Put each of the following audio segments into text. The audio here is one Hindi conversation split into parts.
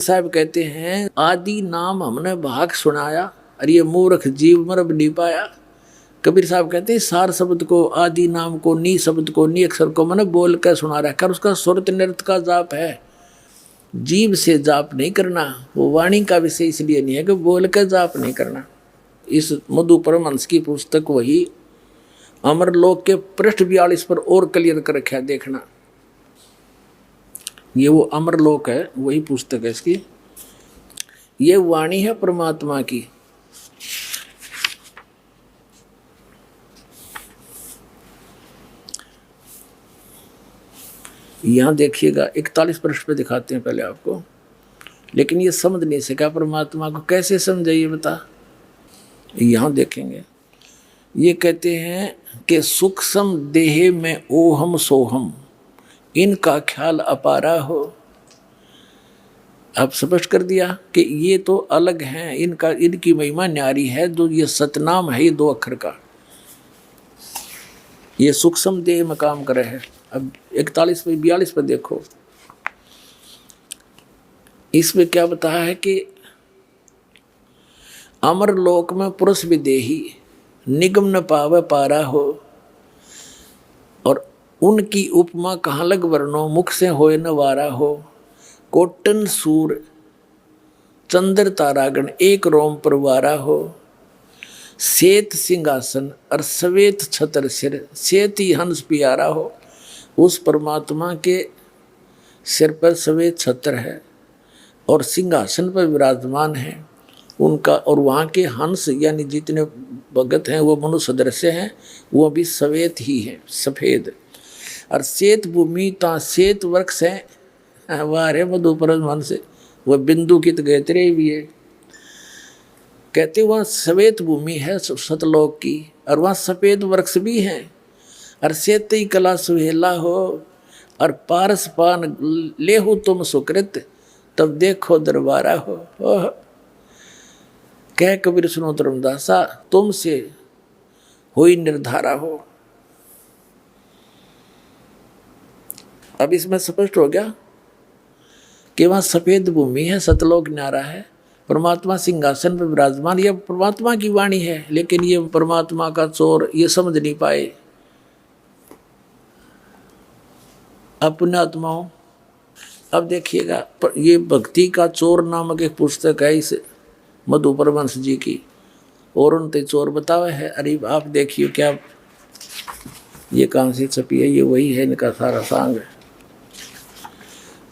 साहब कहते हैं आदि नाम हमने भाग सुनाया, अरे ये मूर्ख जीव मरब नहीं पाया। कबीर साहब कहते हैं सार शब्द को, आदि नाम को, नी शब्द को, नी अक्षर को मैंने बोल कर सुना रखा। उसका सुरत नृत्य का जाप है, जीव से जाप नहीं करना। वो वाणी का विषय इसलिए नहीं है कि बोल कर जाप नहीं करना। इस मधु परमहंस की पुस्तक वही अमरलोक के पृष्ठ 42 पर और क्लियर कर रखा है, देखना। ये वो अमरलोक है, वही पुस्तक है इसकी। ये वाणी है परमात्मा की। यहां देखिएगा 41 पृष्ठ पे दिखाते हैं पहले आपको, लेकिन ये समझ नहीं सका परमात्मा को, कैसे समझाइए बता। यहां देखेंगे, ये कहते हैं कि सूक्ष्म देह में ओहम सोहम, इनका ख्याल अपारा हो। अब स्पष्ट कर दिया कि ये तो अलग हैं, इनकी महिमा न्यारी है। जो ये सतनाम है, ये 2 अक्षर का, ये सूक्ष्म देह में काम करे है। अब 41 पे 42 पे देखो, इसमें क्या बताया है कि अमर लोक में पुरुष विदेही, निगम न पावे पारा हो। और उनकी उपमा कहाँ लग वर्णो, मुख से होए न वारा हो। कोटन सूर चंद्र तारागण, एक रोम पर वारा हो। श्वेत सिंहासन और श्वेत छतर सिर, श्वेत ही हंस प्यारा हो। उस परमात्मा के सिर पर श्वेत छत्र है और सिंहासन पर विराजमान है उनका। और वहाँ के हंस यानी जितने भगत हैं वो मनुष्य सदृश्य हैं, वो भी श्वेत ही है, सफेद। और श्वेत भूमि ता श्वेत वृक्ष है, वाह रे मधु परमहंस, वह बिंदु कित गैत्रे भी है। कहते वहाँ श्वेत भूमि है सतलोक की, और वहाँ सफेद वृक्ष भी हैं। और श्वेत कला सुहेला हो, और पारस पान लेहु तुम सुकृत, तब देखो दरबारा हो। कह कबीर सुनो धर्मदासा, तुमसे हुई निर्धारा हो। अब इसमें स्पष्ट हो गया कि वहाँ सफेद भूमि है, सतलोक न्यारा है, परमात्मा सिंहासन पर विराजमान। यह परमात्मा की वाणी है, लेकिन ये परमात्मा का चोर ये समझ नहीं पाए। अब पुण्यात्माओं, अब देखिएगा, ये भक्ति का चोर नामक एक पुस्तक है इस मधु परमहंस जी की, और उनते चोर बतावे है। अरे आप देखिए क्या, ये कहाँ से छपी है, ये वही है इनका सारा सांग है।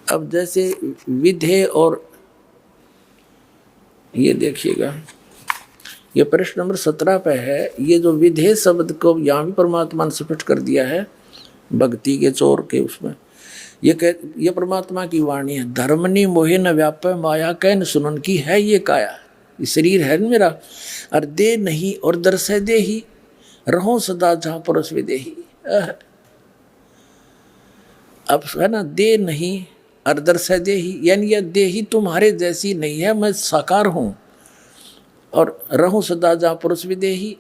अब जैसे विधे, और ये देखिएगा, ये प्रश्न नंबर 17 पे है। ये जो विधे शब्द को यहाँ भी परमात्मा ने स्पष्ट कर दिया है भक्ति के चोर के उसमें। ये परमात्मा की वाणी है। धर्मनी मोहे न व्याप माया कैन सुनन की है ये काया, ये शरीर है न मेरा, और दे नहीं और दर्शय दे ही, रहो सदा जहाँ परस विदेही। अब है ना, दे नहीं और दर्शय दे ही, यानी यह देही तुम्हारे जैसी नहीं है, मैं साकार हूँ, और रहूं सदा जहाँ पुरुष विदेही।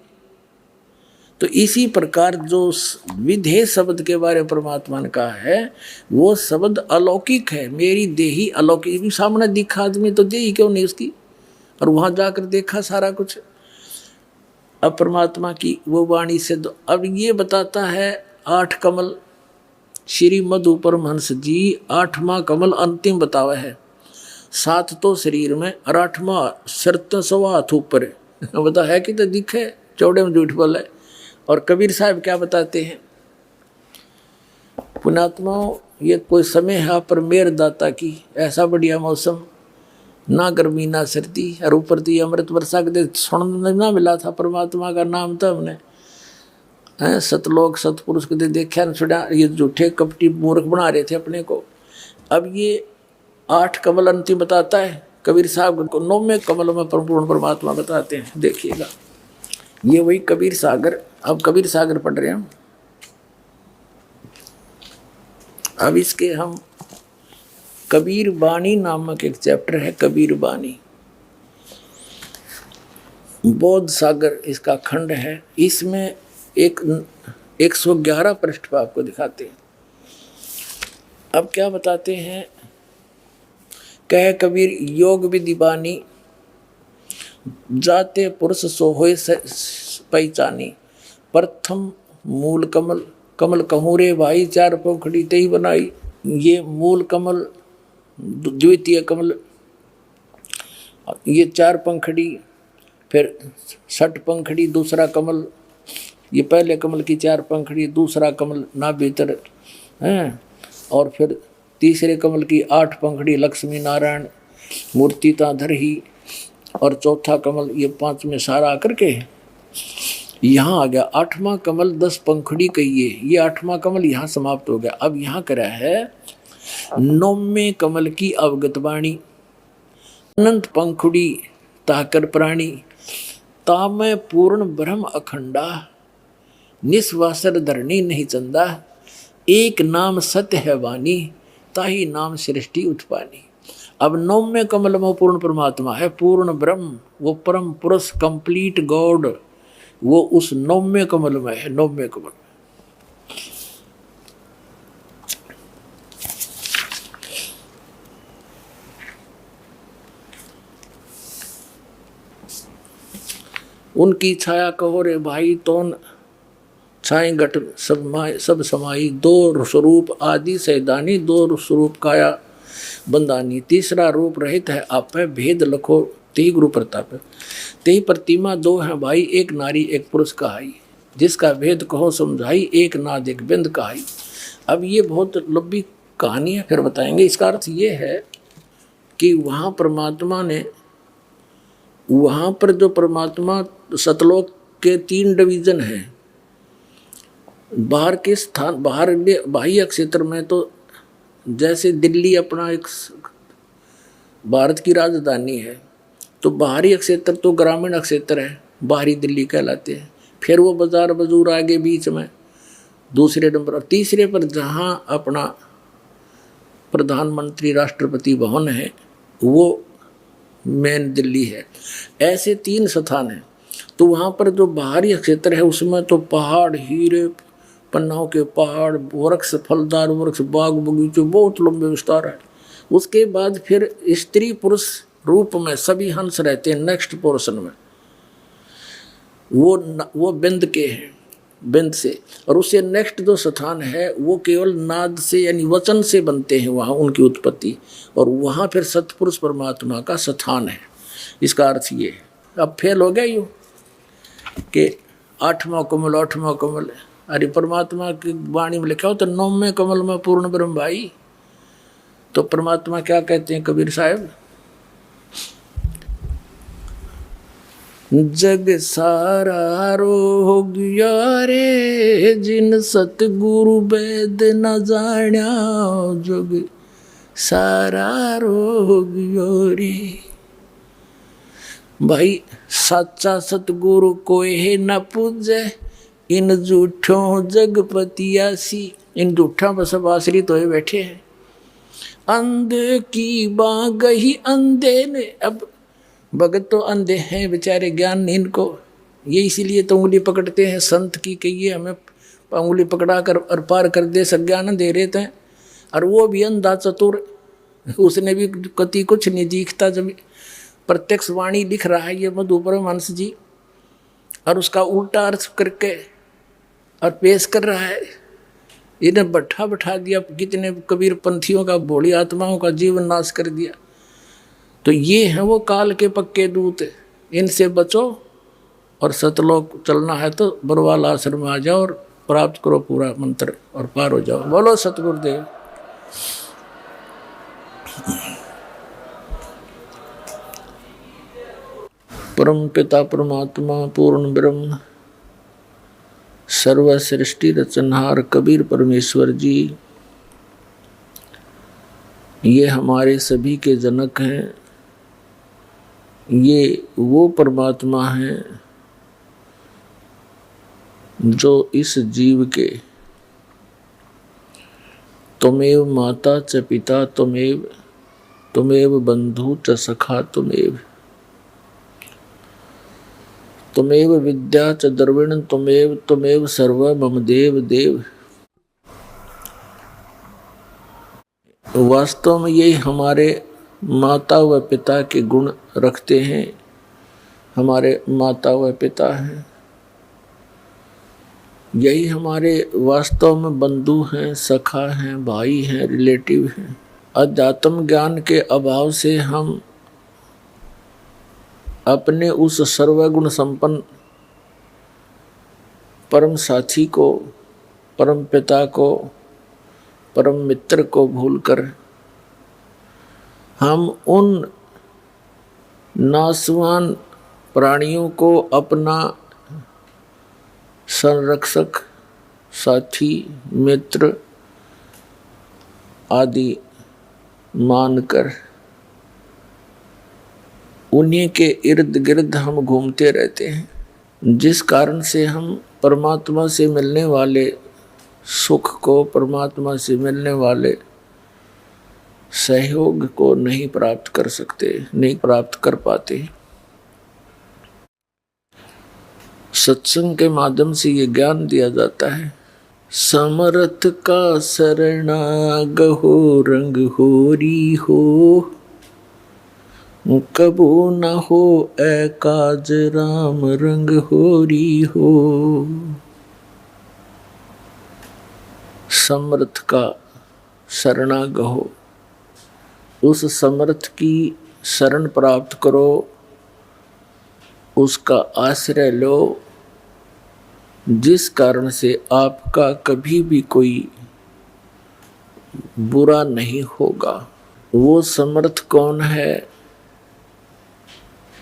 तो इसी प्रकार जो विधेय शब्द के बारे में परमात्मा ने कहा है, वो शब्द अलौकिक है। मेरी देही अलौकिक, सामने दिखा आदमी तो देही क्यों नहीं उसकी, और वहां जाकर देखा सारा कुछ। अब परमात्मा की वो वाणी से अब ये बताता है 8 कमल, श्री मधु परमहंस जी 8वां कमल अंतिम बतावा है। 7 तो शरीर में और 8वां शर्त सवा हाथ ऊपर है। बता है कि तो दिखे, चौड़े में झूठ बोले। और कबीर साहब क्या बताते हैं, पुण्यात्माओं, ये कोई समय है पर मेर दाता की, ऐसा बढ़िया मौसम, ना गर्मी ना सर्दी, और ऊपर तो अमृत वर्षा के सुनने ना मिला था परमात्मा का नाम था हमने, हैं सतलोक सतपुरुष के देखा न सुना। ये झूठे कपटी मूर्ख बना रहे थे अपने को। अब ये 8 कमल अंतिम बताता है कबीर साहब को, 9वें कमल में पूर्ण परमात्मा बताते हैं। देखिएगा, ये वही कबीर सागर। अब कबीर सागर पढ़ रहे हैं हम। अब इसके हम कबीर बानी नामक एक चैप्टर है, कबीर बानी, बोध सागर इसका खंड है। इसमें 111 पृष्ठ पर आपको दिखाते हैं। अब क्या बताते हैं कह कबीर योग विधि बानी, जाते पुरुष सो होए पहचानी। प्रथम मूल कमल, कमल कहूँ रे भाई, चार पंखड़ी ते ही बनाई। ये मूल कमल, द्वितीय कमल, ये चार पंखड़ी, फिर छठ पंखड़ी दूसरा कमल। ये पहले कमल की चार पंखड़ी, दूसरा कमल ना भीतर हैं, और फिर तीसरे कमल की 8 पंखड़ी लक्ष्मी नारायण मूर्ति ताधर ही, और चौथा कमल ये 5 में सारा आकर के यहाँ आ गया। 8वां कमल 10 पंखड़ी कहिए, ये 8वां कमल यहाँ समाप्त हो गया। अब यहाँ करा है 9वें कमल की अवगत वाणी। अनंत पंखुड़ी ताकर प्राणी, तामै पूर्ण ब्रह्म अखंडा, निस्वासर धरणी नहीं चंदा, एक नाम सत्य है वाणी, ताही नाम सृष्टि उत्पानी। अब 9वें कमल में पूर्ण परमात्मा है, पूर्ण ब्रह्म, वो परम पुरुष कंप्लीट गॉड, वो उस 9वें कमल में है। 9वें कमल उनकी छाया कहो रे भाई, तोन छाई घट सब समाई, 2 स्वरूप आदि सैदानी, 2 स्वरूप काया बंदानी, तीसरा रूप रहित है आपे, भेद लखो तेहि गुरु प्रताप। तेहि प्रतिमा 2 है भाई, एक नारी एक पुरुष कहाई, जिसका भेद कहो समझाई, एक नाद एक बिंद कहाई। अब ये बहुत लंबी कहानी है, फिर बताएंगे। इसका अर्थ ये है कि वहाँ परमात्मा ने, वहाँ पर जो परमात्मा सतलोक के 3 डिवीजन हैं, बाहर के स्थान, बाहर बाह्य क्षेत्र में तो जैसे दिल्ली अपना एक भारत की राजधानी है, तो बाहरी क्षेत्र तो ग्रामीण क्षेत्र है, बाहरी दिल्ली कहलाते हैं। फिर वो बाजार बजूर आगे बीच में दूसरे नंबर, और तीसरे पर जहाँ अपना प्रधानमंत्री राष्ट्रपति भवन है, वो मेन दिल्ली है। ऐसे 3 स्थान हैं। तो वहाँ पर जो बाहरी क्षेत्र है उसमें तो पहाड़, हीरे पन्नाओं के पहाड़, वृक्ष, फलदार वृक्ष, बाग बगीचे, बहुत लंबे विस्तार है। उसके बाद फिर स्त्री पुरुष रूप में सभी हंस रहते हैं। नेक्स्ट पोर्शन में वो बिंद के हैं, बिंद से, और उससे नेक्स्ट जो स्थान है वो केवल नाद से यानी वचन से बनते हैं वहाँ उनकी उत्पत्ति, और वहाँ फिर सतपुरुष परमात्मा का स्थान है। इसका अर्थ ये है। अब फेल हो गया यूँ कि 8वां कमल 8वां कमल, अरे परमात्मा की वाणी में लिखा हो तो 9वें कमल में पूर्ण ब्रह्म भाई। तो परमात्मा क्या कहते हैं कबीर साहब, जग सारा रोग यारे, जिन सतगुरु वेद न जाण्या, जग सारा रोग यारे। भाई सच्चा सतगुरु कोई है न पूजे, इन झूठों जगपतियासी। इन झूठा पर सब आश्रित होए बैठे हैं। अंधे की बाँ गही अंधे ने, अब भगत तो अंधे हैं बेचारे, ज्ञान नहीं इनको, ये इसीलिए तो उंगली पकड़ते हैं संत की, कहिए हमें उंगली पकड़ा कर और पार कर दे, संज्ञान दे रहे थे। और वो भी अंधा चतुर, उसने भी कति कुछ नहीं दिखता। जब प्रत्यक्ष वाणी लिख रहा है ये मधु परमहंस जी, और उसका उल्टा अर्थ करके और पेश कर रहा है। इन्हें बैठा दिया, कितने कबीर पंथियों का, भोली आत्माओं का जीवन नाश कर दिया। तो ये हैं वो काल के पक्के दूत, इनसे बचो और सतलोक चलना है तो बरवाल आश्रम में आ जाओ और प्राप्त करो पूरा मंत्र और पार हो जाओ। बोलो सतगुरुदेव। परम पिता परमात्मा पूर्ण ब्रह्म सर्व सृष्टि रचनहार कबीर परमेश्वर जी, ये हमारे सभी के जनक हैं। ये वो परमात्मा हैं जो इस जीव के त्वमेव माता च पिता त्वमेव बंधु च सखा त्वमेव विद्या च द्रविण त्वमेव सर्व मम देव देव। वास्तव में यही हमारे माता व पिता के गुण रखते हैं, हमारे माता व पिता हैं। यही हमारे वास्तव में बंधु हैं, सखा हैं, भाई हैं, रिलेटिव हैं। अध्यात्म ज्ञान के अभाव से हम अपने उस सर्वगुण संपन्न परम साथी को, परम पिता को, परम मित्र को भूलकर हम उन नासवान प्राणियों को अपना संरक्षक, साथी, मित्र आदि मानकर उन्हीं के इर्द गिर्द हम घूमते रहते हैं, जिस कारण से हम परमात्मा से मिलने वाले सुख को, परमात्मा से मिलने वाले सहयोग को नहीं प्राप्त कर सकते, नहीं प्राप्त कर पाते। सत्संग के माध्यम से ये ज्ञान दिया जाता है। समर्थ का शरणागहो रंग होरी हो, कबू न हो एकाज राम रंग होरी हो। समर्थ का शरणागहो, उस समर्थ की शरण प्राप्त करो, उसका आश्रय लो, जिस कारण से आपका कभी भी कोई बुरा नहीं होगा। वो समर्थ कौन है,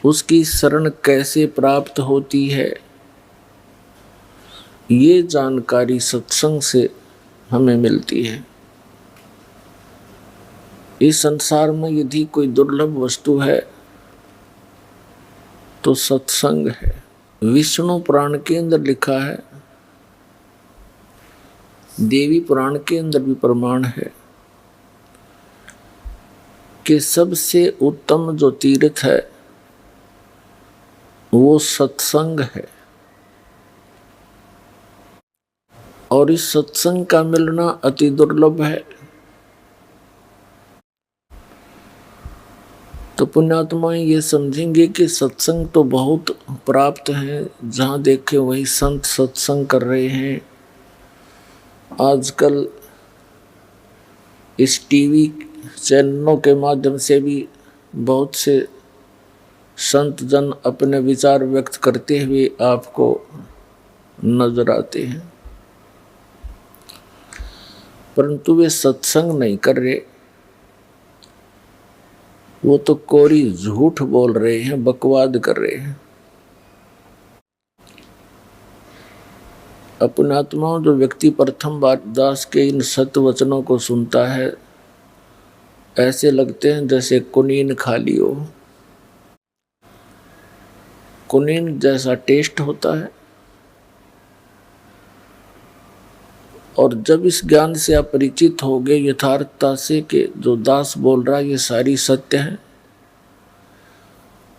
उसकी शरण कैसे प्राप्त होती है, ये जानकारी सत्संग से हमें मिलती है। इस संसार में यदि कोई दुर्लभ वस्तु है तो सत्संग है। विष्णु पुराण के अंदर लिखा है, देवी पुराण के अंदर भी प्रमाण है कि सबसे उत्तम जो तीर्थ है वो सत्संग है। और इस सत्संग का मिलना अति दुर्लभ है। तो पुण्यात्माएं ये समझेंगे कि सत्संग तो बहुत प्राप्त है, जहाँ देखे वही संत सत्संग कर रहे हैं। आजकल इस टीवी चैनलों के माध्यम से भी बहुत से संत जन अपने विचार व्यक्त करते हुए आपको नजर आते हैं, परंतु वे सत्संग नहीं कर रहे, वो तो कोरी झूठ बोल रहे हैं, बकवाद कर रहे हैं। अपने आत्माओं, जो व्यक्ति प्रथम बार दास के इन सत्य वचनों को सुनता है, ऐसे लगते हैं जैसे कुनीन खा ली हो। कुनीन जैसा टेस्ट होता है। और जब इस ज्ञान से आप परिचित हो गए यथार्थता से कि जो दास बोल रहा है ये सारी सत्य है,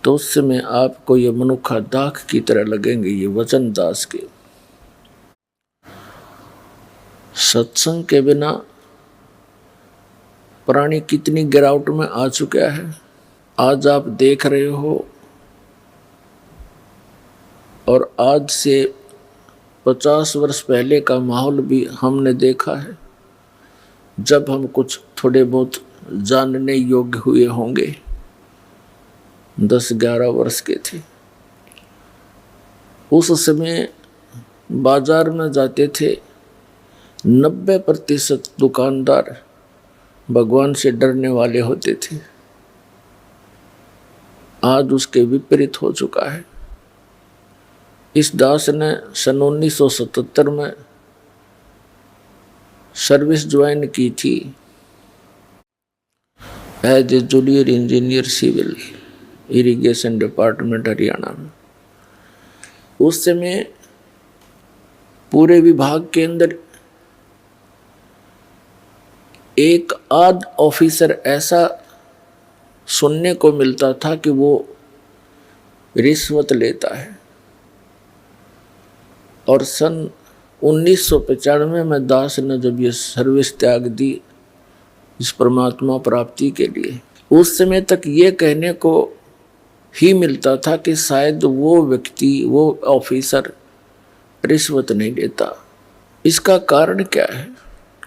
तो उस समय आपको ये मनुखा दाख की तरह लगेंगे ये वचन दास के। सत्संग के बिना प्राणी कितनी गिरावट में आ चुका है, आज आप देख रहे हो। और आज से 50 वर्ष पहले का माहौल भी हमने देखा है, जब हम कुछ थोड़े बहुत जानने योग्य हुए होंगे, 10-11 वर्ष के थे। उस समय बाजार में जाते थे, 90% दुकानदार भगवान से डरने वाले होते थे। आज उसके विपरीत हो चुका है। इस दास ने सन 1977 में सर्विस ज्वाइन की थी as a junior engineer civil, irrigation department Haryana में। उस समय पूरे विभाग के अंदर एक आध ऑफिसर ऐसा सुनने को मिलता था कि वो रिश्वत लेता है। और सन 1995 में दास ने जब ये सर्विस त्याग दी इस परमात्मा प्राप्ति के लिए, उस समय तक ये कहने को ही मिलता था कि शायद वो व्यक्ति, वो ऑफिसर रिश्वत नहीं लेता। इसका कारण क्या है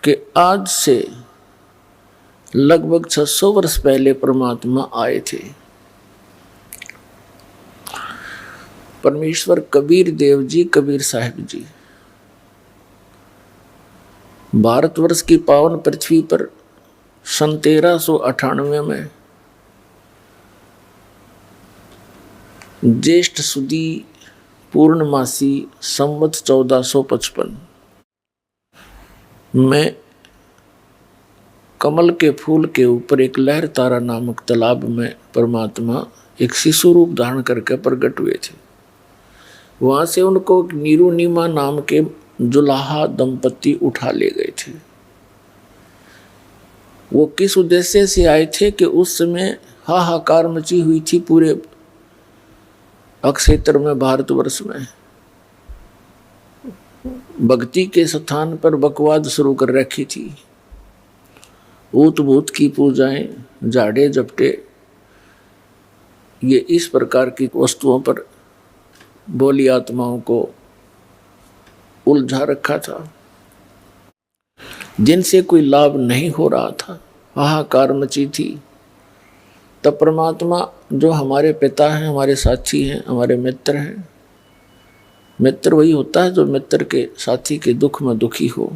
कि आज से लगभग 600 वर्ष पहले परमात्मा आए थे। परमेश्वर कबीर देव जी, कबीर साहिब जी भारतवर्ष की पावन पृथ्वी पर सन 1398 में ज्येष्ठ सुदी पूर्णमासी संवत 1455 में कमल के फूल के ऊपर एक लहर तारा नामक तालाब में परमात्मा एक शिशु रूप धारण करके प्रकट हुए थे। वहां से उनको नीरुनिमा नाम के जुलाहा दंपति उठा ले गए थे। वो किस उद्देश्य से आए थे कि उस समय हाहाकार मची हुई थी पूरे अक्षेत्र में, भारतवर्ष में। भक्ति के स्थान पर बकवाद शुरू कर रखी थी। ऊत भूत की पूजाएं, जाड़े जपटे, ये इस प्रकार की वस्तुओं पर बोली आत्माओं को उलझा रखा था, जिनसे कोई लाभ नहीं हो रहा था। हाहाकार मची थी। तब परमात्मा जो हमारे पिता हैं, हमारे साथी हैं, हमारे मित्र हैं, मित्र वही होता है जो मित्र के साथी के दुख में दुखी हो।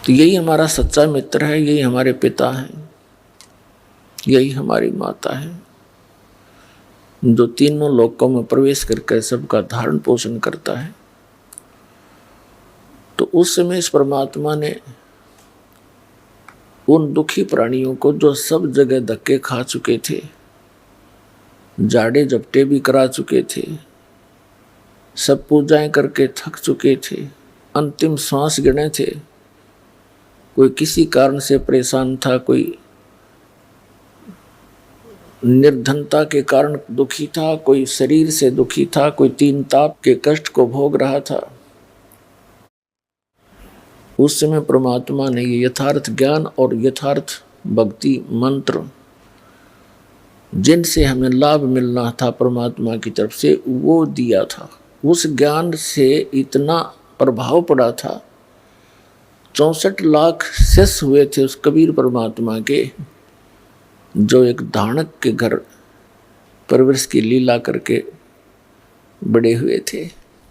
तो यही हमारा सच्चा मित्र है, यही हमारे पिता हैं, यही हमारी माता है, जो तीनों लोकों में प्रवेश करके सबका धारण पोषण करता है। तो उस समय इस परमात्मा ने उन दुखी प्राणियों को, जो सब जगह धक्के खा चुके थे, जाड़े जपटे भी करा चुके थे, सब पूजाएं करके थक चुके थे, अंतिम श्वास गिने थे, कोई किसी कारण से परेशान था, कोई निर्धनता के कारण दुखी था, कोई शरीर से दुखी था, कोई तीन ताप के कष्ट को भोग रहा था। उस समय परमात्मा ने ये यथार्थ ज्ञान और यथार्थ भक्ति मंत्र, जिनसे हमें लाभ मिलना था परमात्मा की तरफ से, वो दिया था। उस ज्ञान से इतना प्रभाव पड़ा था। 64 लाख शिष्य हुए थे उस कबीर परमात्मा के, जो एक धानक के घर परवरिश की लीला करके बड़े हुए थे।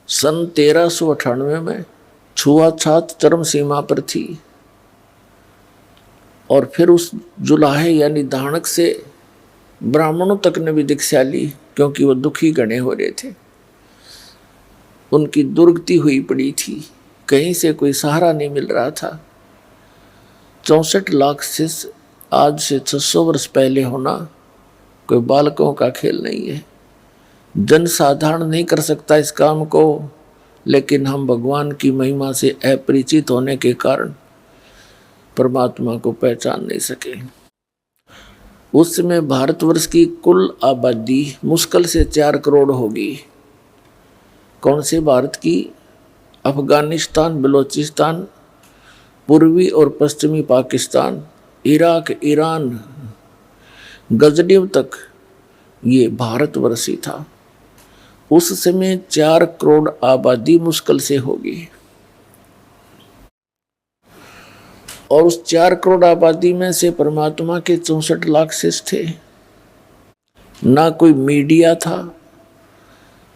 सन 1398 में छुआछात चरम सीमा पर थी, और फिर उस जुलाहे यानी धानक से ब्राह्मणों तक ने भी दीक्षा ली, क्योंकि वो दुखी गणे हो रहे थे। उनकी दुर्गति हुई पड़ी थी, कहीं से कोई सहारा नहीं मिल रहा था। 64 लाख शिष्य आज से 600 वर्ष पहले होना कोई बालकों का खेल नहीं है। जन साधारण नहीं कर सकता इस काम को, लेकिन हम भगवान की महिमा से अपरिचित होने के कारण परमात्मा को पहचान नहीं सके। उस समय भारतवर्ष की कुल आबादी मुश्किल से 4 करोड़ होगी। कौन से भारत की? अफगानिस्तान, बलोचिस्तान, पूर्वी और पश्चिमी पाकिस्तान, इराक, ईरान, गजनीव तक ये भारतवर्ष ही था। उस समय 4 करोड़ आबादी मुश्किल से होगी, और उस 4 करोड़ आबादी में से परमात्मा के 64 लाख शिष्य थे। ना कोई मीडिया था।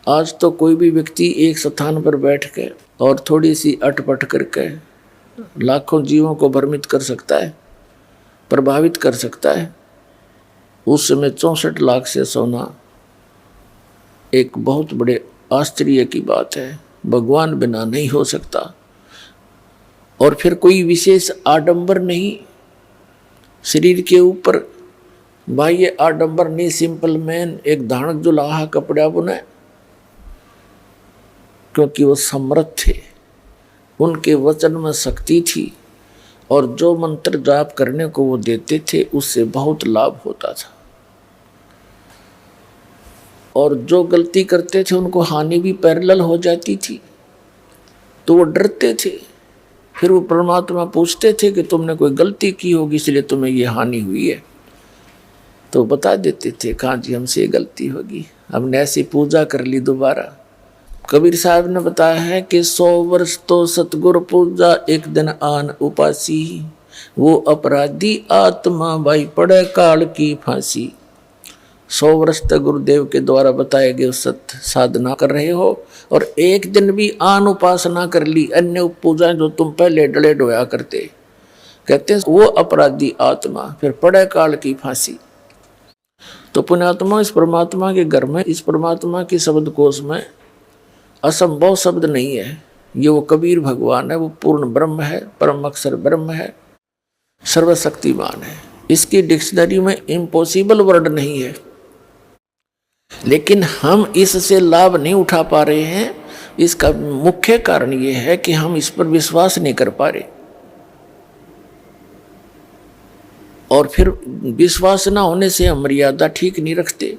आज तो कोई भी व्यक्ति एक स्थान पर बैठ के और थोड़ी सी अटपट करके लाखों जीवों को भ्रमित कर सकता है, प्रभावित कर सकता है। उस समय 64 लाख से सोना एक बहुत बड़े आश्चर्य की बात है। भगवान बिना नहीं हो सकता। और फिर कोई विशेष आडंबर नहीं शरीर के ऊपर, बाह्य आडंबर नहीं, सिंपल मैन एक धानक जुलाहा कपड़ा बुने, क्योंकि वो समर्थ थे, उनके वचन में शक्ति थी, और जो मंत्र जाप करने को वो देते थे उससे बहुत लाभ होता था। और जो गलती करते थे उनको हानि भी पैरेलल हो जाती थी, तो वो डरते थे। फिर वो परमात्मा पूछते थे कि तुमने कोई गलती की होगी इसलिए तुम्हें ये हानि हुई है। तो बता देते थे, कहाँ जी हमसे गलती होगी, हमने ऐसी पूजा कर ली दोबारा। कबीर साहब ने बताया है कि 100 वर्ष तो सतगुरु पूजा, एक दिन आन उपासी, वो अपराधी आत्मा भाई पड़े काल की फांसी। 100 वर्ष तक गुरुदेव के द्वारा बताए गए सत्य साधना कर रहे हो और एक दिन भी आन उपासना कर ली, अन्य पूजा जो तुम पहले डले डोया करते, कहते हैं वो अपराधी आत्मा फिर पड़े काल की फांसी। तो पुण्यात्मा, इस परमात्मा के घर में, इस परमात्मा की शब्द कोश में असंभव शब्द नहीं है। ये वो कबीर भगवान है, वो पूर्ण ब्रह्म है, परम अक्षर ब्रह्म है, सर्वशक्तिमान है। इसकी डिक्शनरी में इम्पॉसिबल वर्ड नहीं है, लेकिन हम इससे लाभ नहीं उठा पा रहे हैं। इसका मुख्य कारण ये है कि हम इस पर विश्वास नहीं कर पा रहे, और फिर विश्वास ना होने से हम मर्यादा ठीक नहीं रखते।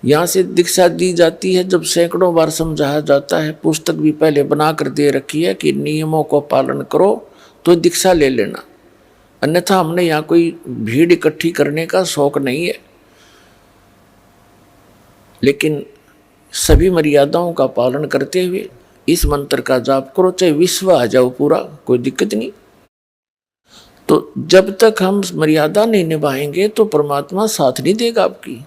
यहाँ से दीक्षा दी जाती है, जब सैकड़ों बार समझाया जाता है, पुस्तक भी पहले बना कर दे रखी है कि नियमों को पालन करो तो दीक्षा ले लेना, अन्यथा हमने यहाँ कोई भीड़ इकट्ठी करने का शौक नहीं है। लेकिन सभी मर्यादाओं का पालन करते हुए इस मंत्र का जाप करो, चाहे विश्व आ जाओ पूरा, कोई दिक्कत नहीं। तो जब तक हम मर्यादा नहीं निभाएंगे तो परमात्मा साथ नहीं देगा आपकी।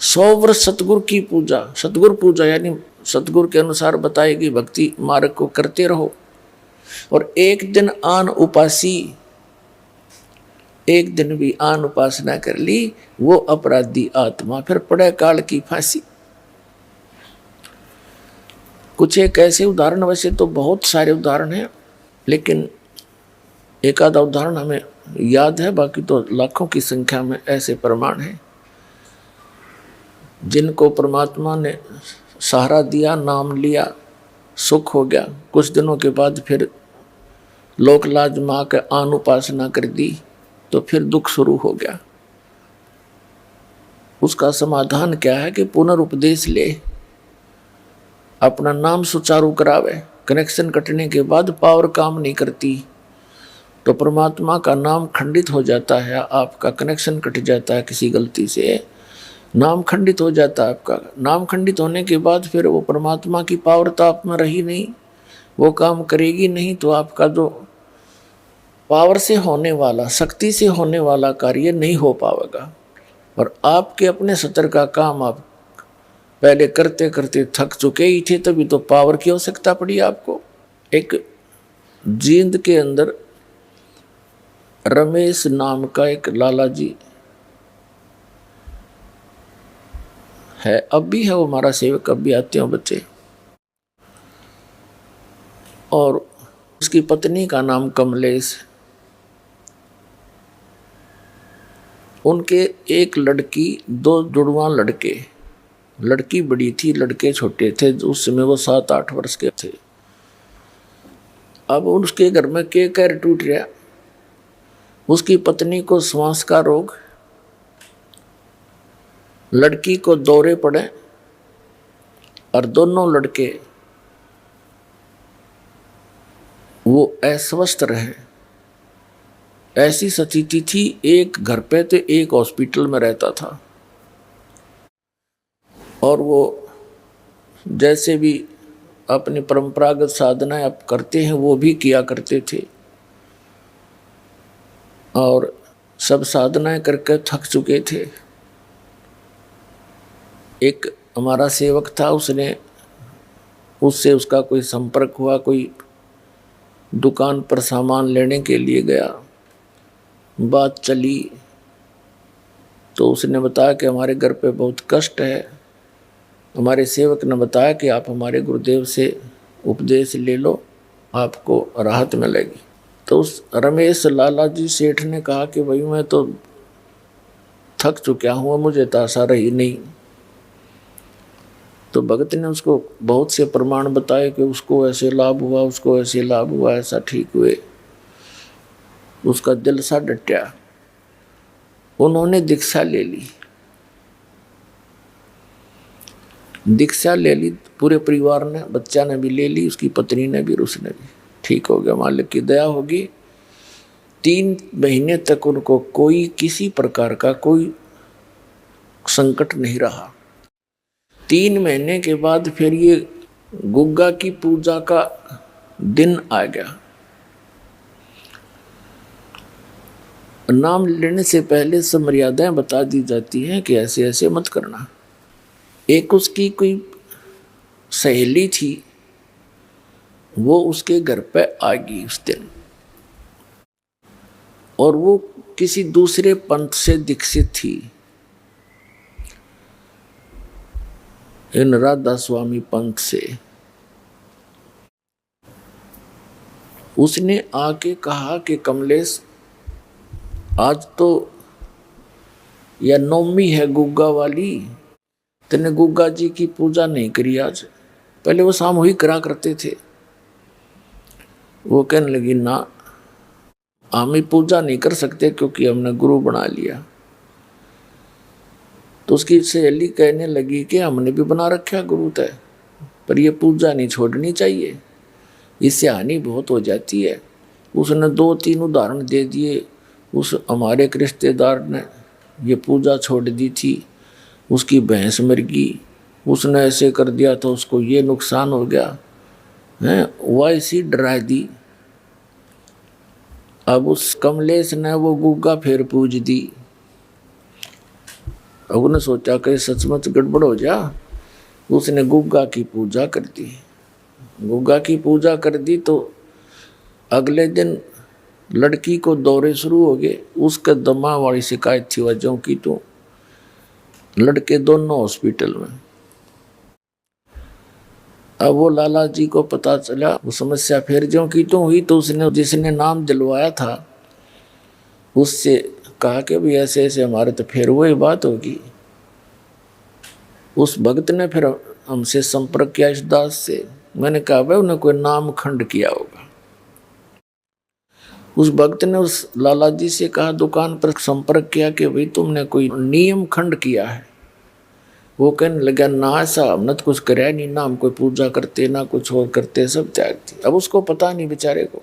100 वर्ष सतगुरु की पूजा, सतगुरु पूजा यानी सतगुरु के अनुसार बताएगी भक्ति मार्ग को करते रहो, और एक दिन आन उपासी, एक दिन भी आन उपासना कर ली, वो अपराधी आत्मा फिर पड़े काल की फांसी। कुछ एक ऐसे उदाहरण, वैसे तो बहुत सारे उदाहरण हैं, लेकिन एक आधा उदाहरण हमें याद है, बाकी तो लाखों की संख्या में ऐसे प्रमाण हैं जिनको परमात्मा ने सहारा दिया, नाम लिया, सुख हो गया, कुछ दिनों के बाद फिर लोक लाज माँ के आन उपासना कर दी तो फिर दुख शुरू हो गया। उसका समाधान क्या है कि पुनरुपदेश ले, अपना नाम सुचारू करावे। कनेक्शन कटने के बाद पावर काम नहीं करती तो परमात्मा का नाम खंडित हो जाता है, आपका कनेक्शन कट जाता है किसी गलती से, नाम खंडित हो जाता है आपका। नाम खंडित होने के बाद फिर वो परमात्मा की पावर तो आप में रही नहीं, वो काम करेगी नहीं, तो आपका जो पावर से होने वाला, शक्ति से होने वाला कार्य नहीं हो पाएगा। और आपके अपने सतर का काम आप पहले करते करते थक चुके ही थे, तभी तो पावर की आवश्यकता पड़ी आपको। एक जींद के अंदर रमेश नाम का एक लाला जी है, अब भी है वो हमारा सेवक, अब भी आते हैं बच्चे, और उसकी पत्नी का नाम कमलेश। उनके एक लड़की, 2 जुड़वा लड़के, लड़की बड़ी थी, लड़के छोटे थे, उस समय वो 7-8 वर्ष के थे। अब उसके घर में के कहर टूट गया, उसकी पत्नी को श्वास का रोग, लड़की को दौरे पड़े, और दोनों लड़के वो अस्वस्थ रहे। ऐसी स्थिति थी, एक घर पे तो एक हॉस्पिटल में रहता था, और वो जैसे भी अपनी परंपरागत साधनाएं आप करते हैं वो भी किया करते थे, और सब साधनाएं करके थक चुके थे। एक हमारा सेवक था, उससे उसका कोई संपर्क हुआ, कोई दुकान पर सामान लेने के लिए गया, बात चली तो उसने बताया कि हमारे घर पे बहुत कष्ट है। हमारे सेवक ने बताया कि आप हमारे गुरुदेव से उपदेश ले लो, आपको राहत मिलेगी। तो उस रमेश लाला जी सेठ ने कहा कि भाई मैं तो थक चुका हूँ, मुझे तो आशा रही नहीं। तो भगत ने उसको बहुत से प्रमाण बताए कि उसको ऐसे लाभ हुआ, उसको ऐसे लाभ हुआ, ऐसा ठीक हुए। उसका दिल सा डटा, उन्होंने दीक्षा ले ली। दीक्षा ले ली पूरे परिवार ने, बच्चा ने भी ले ली, उसकी पत्नी ने भी, उसने भी, ठीक हो गया, मालिक की दया होगी। 3 महीने तक उनको कोई किसी प्रकार का कोई संकट नहीं रहा। 3 महीने के बाद फिर ये गुग्गा की पूजा का दिन आ गया। नाम लेने से पहले सब मर्यादाएं बता दी जाती हैं कि ऐसे ऐसे मत करना। एक उसकी कोई सहेली थी, वो उसके घर पे आ गई उस दिन, और वो किसी दूसरे पंथ से दीक्षित थी, इन राधा स्वामी पंथ से। उसने आके कहा कि कमलेश, आज तो यह नवमी है गुग्गा वाली, तेने गुग्गा जी की पूजा नहीं करी आज। पहले वो सामूहिक करा करते थे। वो कहने लगी, ना हम पूजा नहीं कर सकते क्योंकि हमने गुरु बना लिया। तो उसकी सहेली कहने लगी कि हमने भी बना रखा गुरु तय, पर यह पूजा नहीं छोड़नी चाहिए, इससे हानि बहुत हो जाती है। उसने 2-3 उदाहरण दे दिए। उस हमारे एक रिश्तेदार ने ये पूजा छोड़ दी थी, उसकी भैंस मर गई, उसने ऐसे कर दिया तो उसको ये नुकसान हो गया है, वैसी डरा दी। अब उस कमलेश ने वो गुग्गा फिर पूज दी। अब उसने सोचा कि सचमुच गड़बड़ हो जा, उसने गुग्गा की पूजा कर दी। गुग्गा की पूजा कर दी तो अगले दिन लड़की को दौरे शुरू हो गए। उसके दमा वाली शिकायत थी वजहों की, तो लड़के दोनों हॉस्पिटल में। अब वो लाला जी को पता चला, वो समस्या फिर ज्यों की तो हुई। तो उसने जिसने नाम दिलवाया था उससे कहा कि भाई ऐसे ऐसे हमारे तो फिर वही बात होगी। उस भक्त ने फिर हमसे संपर्क किया इस दास से। मैंने कहा भाई उन्हें कोई नाम खंड किया होगा। उस भक्त ने उस लाला जी से कहा, दुकान पर संपर्क किया कि भाई तुमने कोई नियम खंड किया है। वो कहने लगा, ना ऐसा हमने तो कुछ कराया नहीं, ना हम कोई पूजा करते ना कुछ और करते, सब त्याग दी। अब उसको पता नहीं बेचारे को।